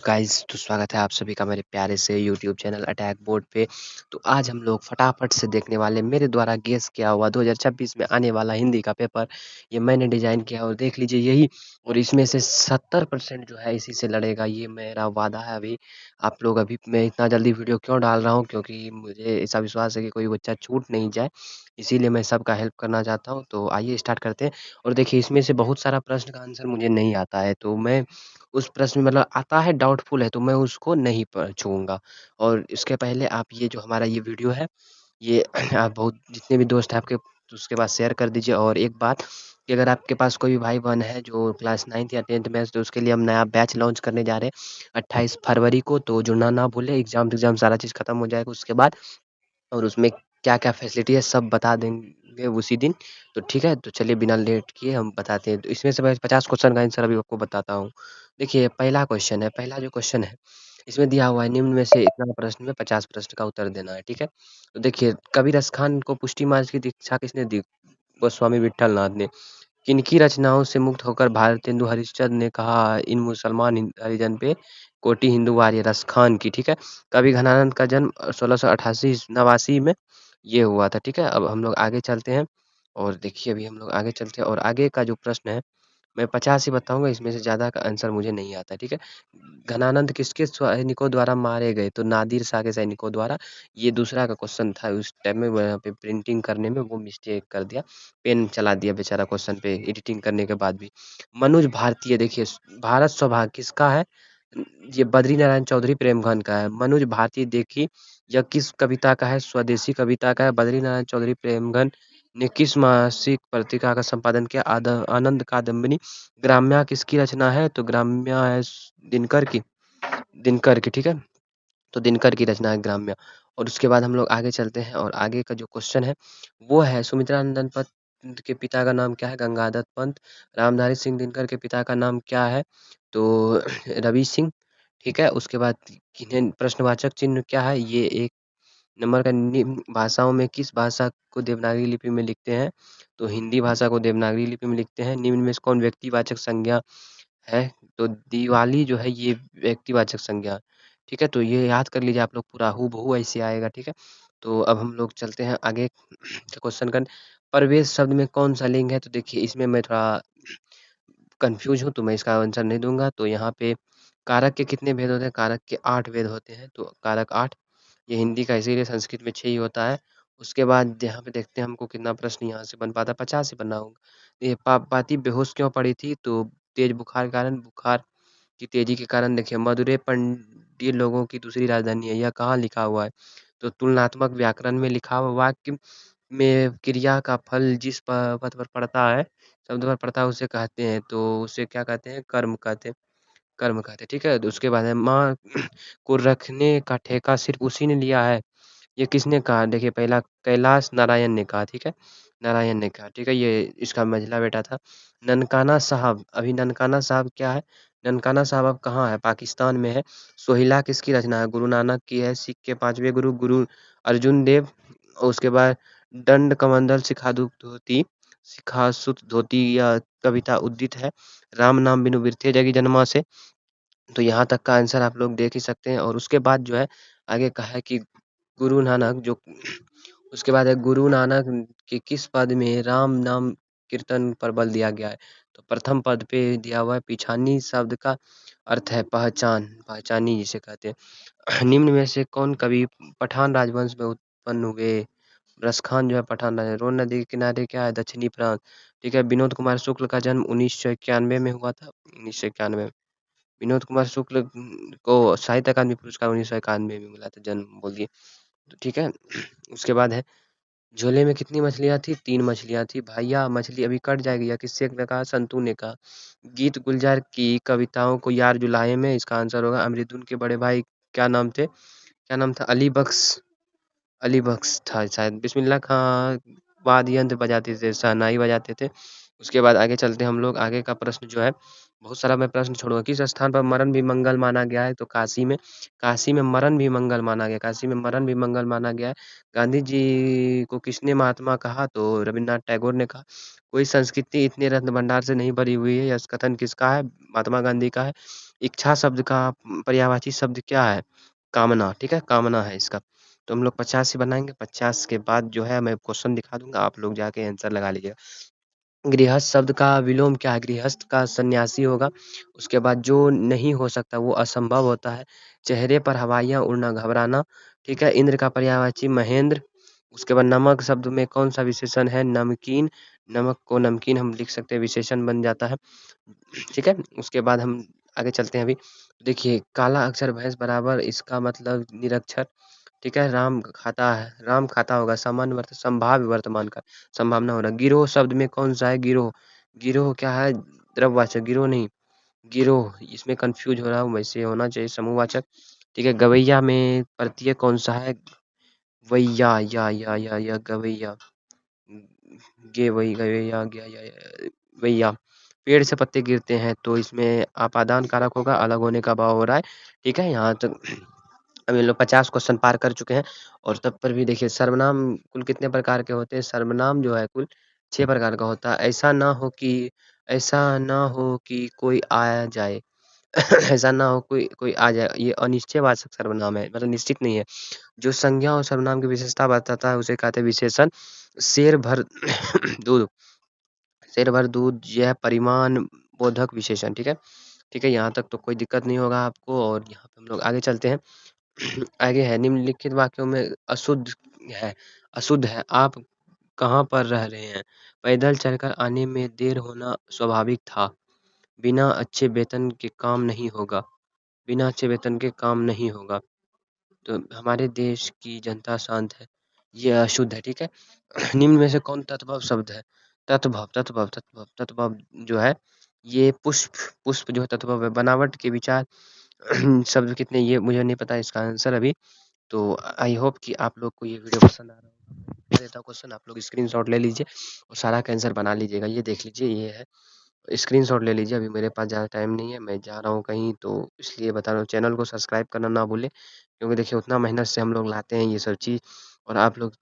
Guys तो स्वागत है आप सभी का मेरे प्यारे से यूट्यूब चैनल अटैक बोर्ड पे। तो आज हम लोग फटाफट से देखने वाले मेरे द्वारा गेस किया हुआ 2026 में आने वाला हिंदी का पेपर। ये मैंने डिजाइन किया और देख लीजिए यही। और इसमें से 70% जो है इसी से लड़ेगा, ये मेरा वादा है। अभी आप लोग, अभी मैं इतना जल्दी वीडियो क्यों डाल रहा हूँ, क्योंकि मुझे ऐसा विश्वास है कि कोई बच्चा छूट नहीं जाए, इसीलिए मैं सबका हेल्प करना चाहता हूँ। तो आइए स्टार्ट करते हैं। और देखिए इसमें से बहुत सारा प्रश्न का आंसर मुझे नहीं आता है, तो मैं उस प्रश्न में मतलब आता है, डाउटफुल है, तो मैं उसको नहीं छूऊँगा। और इसके पहले आप ये जो हमारा ये वीडियो है, ये आप बहुत जितने भी दोस्त हैं आपके, तो उसके बाद शेयर कर दीजिए। और एक बात कि अगर आपके पास कोई भी भाई-बहन है जो क्लास 9th या 10th में है, तो उसके लिए हम नया बैच लॉन्च करने जा रहे हैं 28 फरवरी को। तो जुड़ना ना भूलें, एग्ज़ाम सारा चीज़ खत्म हो जाएगा उसके बाद। और उसमें क्या-क्या फैसिलिटी है सब बता देंगे उसी दिन। तो ठीक है, तो चलिए बिना लेट किए हम बताते हैं। तो इसमें से मैं 50 क्वेश्चन का आंसर अभी आपको बताता हूँ। देखिए पहला क्वेश्चन है, पहला जो क्वेश्चन है, इसमें दिया हुआ है निम्न में से इतना प्रश्न में 50 प्रश्न का उत्तर देना है, ठीक है? तो देखिए, कबीर रस खान को पुष्टि मार्ग की दीक्षा किसने दी? गोस्वामी विठल नाथ ने। किनकी रचनाओं से मुक्त होकर भारतेंदु हरिश्चंद्र ने कहा, इन मुसलमान हरिजन पे कोटि हिंदू वार्य रस खान की, ठीक है? कवि घनानंद का जन्म 1688 नवासी में ये हुआ था, ठीक है? अब हम लोग आगे चलते हैं। और देखिए अभी हम लोग आगे चलते हैं और आगे का जो प्रश्न है, मैं 50 ही बताऊँगा, इसमें से ज़्यादा का आंसर मुझे नहीं आता, ठीक है? घनानंद किसके सैनिकों द्वारा मारे गए? तो नादिर शाह के सैनिकों द्वारा। ये दूसरा का क्वेश्चन था, उस टाइम में वहाँ पे प्रिंटिंग करने में वो मिस्टेक कर दिया, पेन चला दिया बेचारा क्वेश्चन पे एडिटिंग करने के बाद भी। मनोज भारतीय, देखिए भारत सौभाग्य किसका है? ये बद्रीनारायण चौधरी प्रेमघन का है। मनोज भारती देखिए, यह किस कविता का है? स्वदेशी कविता का है। बद्रीनारायण चौधरी प्रेमघन ने किस मासिक पत्रिका का संपादन किया? आनंद कादम्बिनी। ग्राम्या किसकी रचना है? तो ग्राम्या है दिनकर की, दिनकर की, ठीक है? तो दिनकर की रचना है ग्राम्य। और उसके बाद हम लोग आगे चलते हैं और आगे का जो क्वेश्चन है वो है, सुमित्रानंदन पंत के पिता का नाम क्या है? गंगाधर पंत। रामधारी सिंह दिनकर के पिता का नाम क्या है? तो रवि सिंह, ठीक है? उसके बाद किन्हें प्रश्नवाचक चिन्ह क्या है? ये एक नंबर का। निम्न भाषाओं में किस भाषा को देवनागरी लिपि में लिखते हैं? तो हिंदी भाषा को देवनागरी लिपि में लिखते हैं। निम्न में से कौन व्यक्तिवाचक संज्ञा है? तो दिवाली जो है ये व्यक्तिवाचक संज्ञा, ठीक है? तो ये याद कर लीजिए आप लोग, पूरा हूबहू ऐसे आएगा, ठीक है? तो अब हम लोग चलते हैं आगे के क्वेश्चन का। प्रवेश शब्द में कौन-सा लिंग है? तो देखिए इसमें मैं थोड़ा कन्फ्यूज़ हूँ, तो मैं इसका आंसर नहीं दूँगा। तो यहाँ पे कारक के कितने भेद होते हैं? कारक के 8 भेद होते हैं, तो कारक 8। ये हिंदी का, इसीलिए संस्कृत में 6 ही होता है। उसके बाद यहाँ पे देखते हैं हमको कितना प्रश्न यहाँ से बन पाता है, 50 ही बनना होगा। ये पाती बेहोश क्यों पड़ी थी? तो तेज बुखार के कारण, बुखार की तेजी के कारण। देखिए मदुरै पंडित लोगों की दूसरी राजधानी है, यह कहाँ लिखा हुआ है? तो तुलनात्मक व्याकरण में लिखा हुआ। वाक्य में क्रिया का फल जिस पद पर पड़ता है, शब्द पर पड़ता है, उसे कहते हैं, तो उसे क्या कहते हैं? कर्म कहते हैं, कर्म कहते हैं, ठीक है? तो उसके बाद है, माँ को रखने का ठेका सिर्फ उसी ने लिया है, ये किसने कहा? देखिए पहला कैलाश नारायण ने कहा, ठीक है? नारायण ने कहा, ठीक है? ये इसका मझला बेटा था। ननकाना साहब, अभी ननकाना साहब क्या है? ननकाना साहब अब कहाँ है? पाकिस्तान में है। सोहिला किसकी रचना है? गुरु नानक की है। सिख के 5वें गुरु, गुरु अर्जुन देव। और उसके बाद दंड कमंडल सिखादू धोती, सिखासुत धोती, या कविता उद्दित है। राम नाम बिनु बिरथे जगी जन्मा से। तो यहाँ तक का आंसर आप लोग देख ही सकते हैं। और उसके बाद जो है आगे कहा है कि गुरु नानक जो, उसके बाद है गुरु नानक के किस पद में राम नाम कीर्तन पर बल दिया गया है? तो प्रथम पद पे दिया हुआ है। पिछानी शब्द का अर्थ है पहचान, पहचानी जिसे कहते हैं। निम्न में से कौन कवि पठान राजवंश में उत्पन्न हुए? रसखान जो है पठान राजा। रोन नदी के किनारे क्या है? दक्षिणी प्रांत, ठीक है? विनोद कुमार शुक्ल का जन्म 1991 में हुआ था, 1991 में। विनोद कुमार शुक्ल को साहित्य अकादमी पुरस्कार 1991 में मिला था, जन्म बोल दिए, तो ठीक है? उसके बाद है, झोले में कितनी मछलियाँ थी? 3 मछलियाँ थी। भैया मछली अभी कट जाएगी, या किससे ने कहा? संतू ने कहा। गीत गुलजार की कविताओं को यार जुलाए में, इसका आंसर होगा अमृतुल के बड़े भाई क्या नाम थे? क्या नाम था? अली बख्श, अली बख्श था शायद। बिस्मिल्लाह खां वाद्य यंत्र बजाते थे, शहनाई बजाते थे। उसके बाद आगे चलते हैं हम लोग। आगे का प्रश्न जो है, बहुत सारा मैं प्रश्न छोड़ूँगा। किस स्थान पर मरण भी मंगल माना गया है? तो काशी में। काशी में मरण भी मंगल माना गया, काशी में मरण भी मंगल माना गया है। गांधी जी को किसने महात्मा कहा? तो रवींद्रनाथ टैगोर ने कहा। कोई संस्कृति इतने रत्न भंडार से नहीं भरी हुई है, यह कथन किसका है? महात्मा गांधी का है। इच्छा शब्द का पर्यायवाची शब्द क्या है? कामना, ठीक है? कामना है इसका। तो हम लोग 50 ही बनाएँगे, 50 के बाद जो है मैं क्वेश्चन दिखा दूँगा, आप लोग जाके आंसर लगा लीजिएगा। गृहस्थ शब्द का विलोम क्या है? गृहस्थ का सन्यासी होगा। उसके बाद जो नहीं हो सकता वो असंभव होता है। चेहरे पर हवाइयाँ उड़ना, घबराना, ठीक है? इंद्र का पर्यायवाची महेंद्र। उसके बाद नमक शब्द में कौन-सा विशेषण है? नमकीन। नमक को नमकीन हम लिख सकते हैं, विशेषण बन जाता है। ठीक है? उसके बाद हम आगे चलते हैं अभी। देखिए, काला अक्षर भैंस बराबर इसका मतलब निरक्षर, ठीक है? राम खाता होगा, सामान्य संभाव्य वर्तमान का संभावना हो रहा है। गिरोह शब्द में कौन-सा है गिरोह? गिरोह क्या है? द्रव्यवाचक, गिरोह नहीं, गिरोह इसमें कन्फ्यूज़ हो रहा हूँ, वैसे होना चाहिए समूहवाचक। ठीक है, गवैया में प्रत्यय कौन-सा है? वैया, या गवैया। गे वही गवैया गया या वैया। पेड़ से पत्ते गिरते हैं तो इसमें आपादान कारक होगा, अलग होने का भाव हो रहा है। ठीक है, यहाँ तक अभी हम लोग 50 क्वेश्चन पार कर चुके हैं और तब पर भी देखिए सर्वनाम कुल कितने प्रकार के होते हैं? सर्वनाम जो है कुल 6 प्रकार का होता है। ऐसा ना हो कि कोई आ जाए। ऐसा ना हो कोई कोई आ जाए, ये अनिश्चयवाचक सर्वनाम है, मतलब निश्चित नहीं है। जो संज्ञा और सर्वनाम की विशेषता बताता है उसे कहते हैं विशेषण। शेर भर दूध शेर भर दूध यह परिमाण बोधक विशेषण, ठीक है? ठीक है, यहाँ तक तो कोई दिक्कत नहीं होगा आपको और यहाँ पे हम लोग आगे चलते हैं। आगे है निम्नलिखित वाक्यों में है अशुद्ध है। आप कहाँ पर रह रहे हैं? पैदल चलकर आने में देर होना स्वाभाविक था। बिना अच्छे वेतन के काम नहीं होगा। बिना अच्छे वेतन के काम नहीं होगा। तो हमारे देश की जनता शांत है। ये अशुद्ध है, ठीक है? निम्न में से कौन तत्भव शब्द है? तत्भव जो है ये पुष्प पुष्प जो है तत्भव है। बनावट के विचार शब्द कितने ये मुझे नहीं पता इसका आंसर अभी। तो आई होप कि आप लोग को ये वीडियो पसंद आ रहा होगा। मैं देता हूँ क्वेश्चन, आप लोग स्क्रीनशॉट ले लीजिए और सारा का आंसर बना लीजिएगा। ये देख लीजिए, ये है, स्क्रीनशॉट ले लीजिए। अभी मेरे पास ज़्यादा टाइम नहीं है, मैं जा रहा हूँ कहीं, तो इसलिए बता रहा हूँ। चैनल को सब्सक्राइब करना ना भूलें, क्योंकि देखिए उतना मेहनत से हम लोग लाते हैं ये सब चीज़ और आप लोग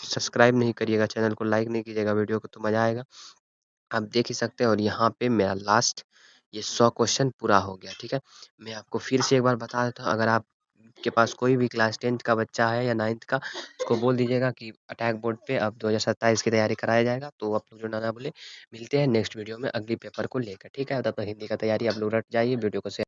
सब्सक्राइब नहीं करिएगा, चैनल को लाइक नहीं कीजिएगा वीडियो को, तो मज़ा आएगा। आप देख ही सकते हैं और यहाँ पे मेरा लास्ट ये 100 क्वेश्चन पूरा हो गया, ठीक है? मैं आपको फिर से एक बार बता देता हूँ, अगर आप के पास कोई भी क्लास 10th का बच्चा है या 9th का, उसको बोल दीजिएगा कि अटैक बोर्ड पे अब 2027 की तैयारी कराया जाएगा, तो आप लोग जुड़ना ना भूलें। मिलते हैं नेक्स्ट वीडियो में अगली पेपर को लेकर, ठीक है? तब तक हिंदी का तैयारी आप लोग रट जाइए, वीडियो को शेयर